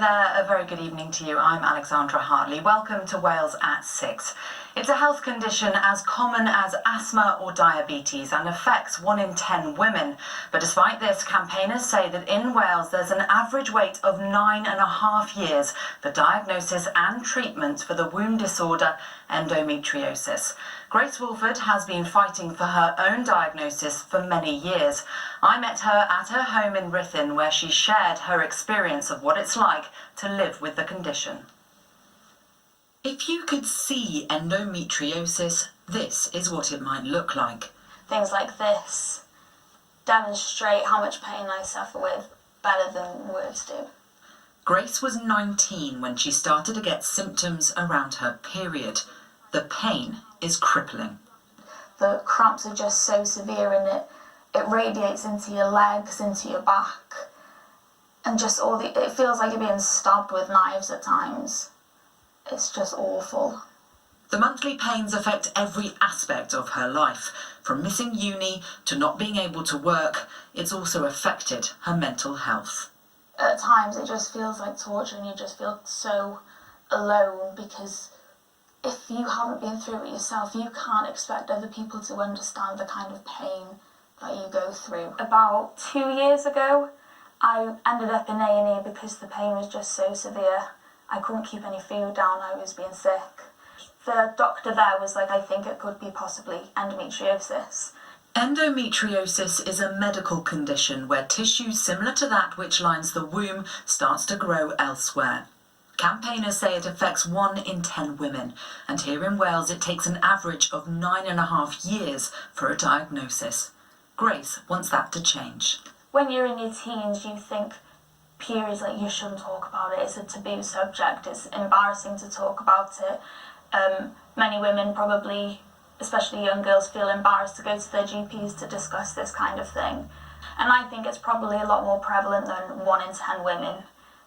there, a very good evening to you. I'm Alexandra Hartley. Welcome to Wales at 6. It's a health condition as common as asthma or diabetes and affects 1 in 10 women. But despite this, campaigners say that in Wales there's an average wait of 9.5 years for diagnosis and treatment for the womb disorder endometriosis. Grace Wolford has been fighting for her own diagnosis for many years. I met her at her home in Ruthin, where she shared her experience of what it's like to live with the condition. If you could see endometriosis, this is what it might look like. Things like this demonstrate how much pain I suffer with better than words do. Grace was 19 when she started to get symptoms around her period. The pain is crippling. The cramps are just so severe and it radiates into your legs, into your back, and just it feels like you're being stabbed with knives at times. It's just awful. The monthly pains affect every aspect of her life. From missing uni to not being able to work, it's also affected her mental health. At times it just feels like torture and you just feel so alone, because if you haven't been through it yourself, you can't expect other people to understand the kind of pain that you go through. About 2 years ago, I ended up in A&E because the pain was just so severe. I couldn't keep any food down, I was being sick. The doctor there was like, I think it could be possibly endometriosis. Endometriosis is a medical condition where tissue similar to that which lines the womb starts to grow elsewhere. Campaigners say it affects 1 in 10 women, and here in Wales it takes an average of 9.5 years for a diagnosis. Grace wants that to change. When you're in your teens, you think periods, like, you shouldn't talk about it. It's a taboo subject. It's embarrassing to talk about it. Many women probably, especially young girls, feel embarrassed to go to their GPs to discuss this kind of thing. And I think it's probably a lot more prevalent than 1 in 10 women,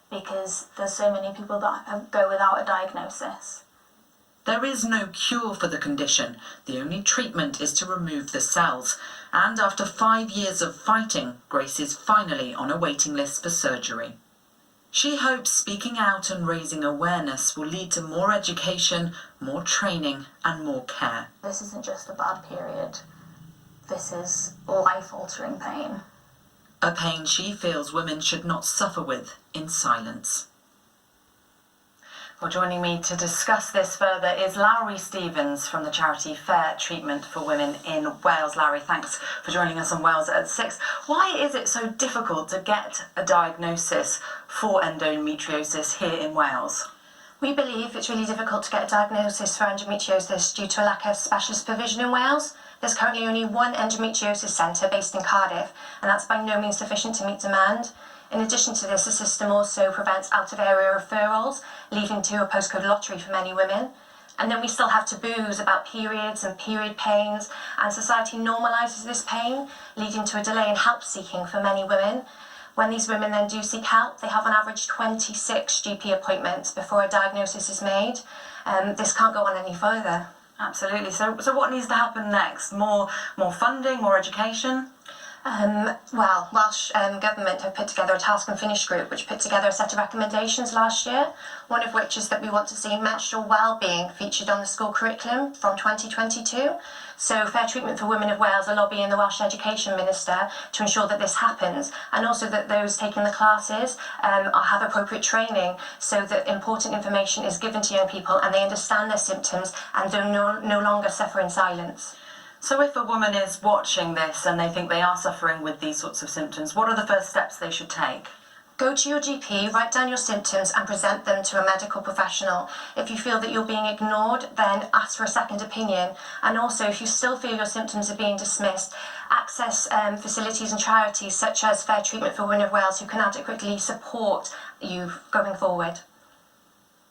because there's so many people that go without a diagnosis. There is no cure for the condition. The only treatment is to remove the cells. And after 5 years of fighting, Grace is finally on a waiting list for surgery. She hopes speaking out and raising awareness will lead to more education, more training and more care. This isn't just a bad period. This is life-altering pain. A pain she feels women should not suffer with in silence. Well, joining me to discuss this further is Lowri Stevens from the charity Fair Treatment for Women in Wales. Lowri, thanks for joining us on Wales at 6. Why is it so difficult to get a diagnosis for endometriosis here in Wales? We believe it's really difficult to get a diagnosis for endometriosis due to a lack of specialist provision in Wales. There's currently only one endometriosis centre based in Cardiff, and that's by no means sufficient to meet demand. In addition to this, the system also prevents out-of-area referrals, leading to a postcode lottery for many women. And then we still have taboos about periods and period pains, and society normalises this pain, leading to a delay in help seeking for many women. When these women then do seek help, they have on average 26 GP appointments before a diagnosis is made. This can't go on any further. Absolutely. So what needs to happen next? More funding, more education? Welsh Government have put together a task and finish group which put together a set of recommendations last year, one of which is that we want to see menstrual well-being featured on the school curriculum from 2022. So Fair Treatment for Women of Wales are lobbying the Welsh Education Minister to ensure that this happens, and also that those taking the classes have appropriate training so that important information is given to young people and they understand their symptoms and do no longer suffer in silence. So if a woman is watching this and they think they are suffering with these sorts of symptoms, what are the first steps they should take? Go to your GP, write down your symptoms and present them to a medical professional. If you feel that you're being ignored, then ask for a second opinion. And also, if you still feel your symptoms are being dismissed, access facilities and charities such as Fair Treatment for Women of Wales who can adequately support you going forward.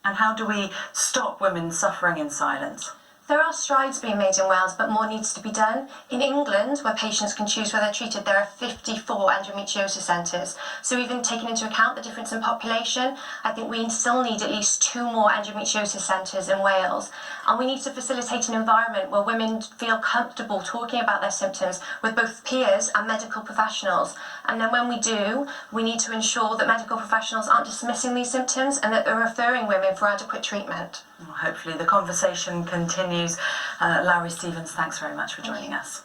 And how do we stop women suffering in silence? There are strides being made in Wales, but more needs to be done. In England, where patients can choose where they're treated, there are 54 endometriosis centres. So even taking into account the difference in population, I think we still need at least 2 more endometriosis centres in Wales. And we need to facilitate an environment where women feel comfortable talking about their symptoms with both peers and medical professionals. And then when we do, we need to ensure that medical professionals aren't dismissing these symptoms and that they're referring women for adequate treatment. Well, hopefully the conversation continues. Lowri Stevens, thanks very much for joining us.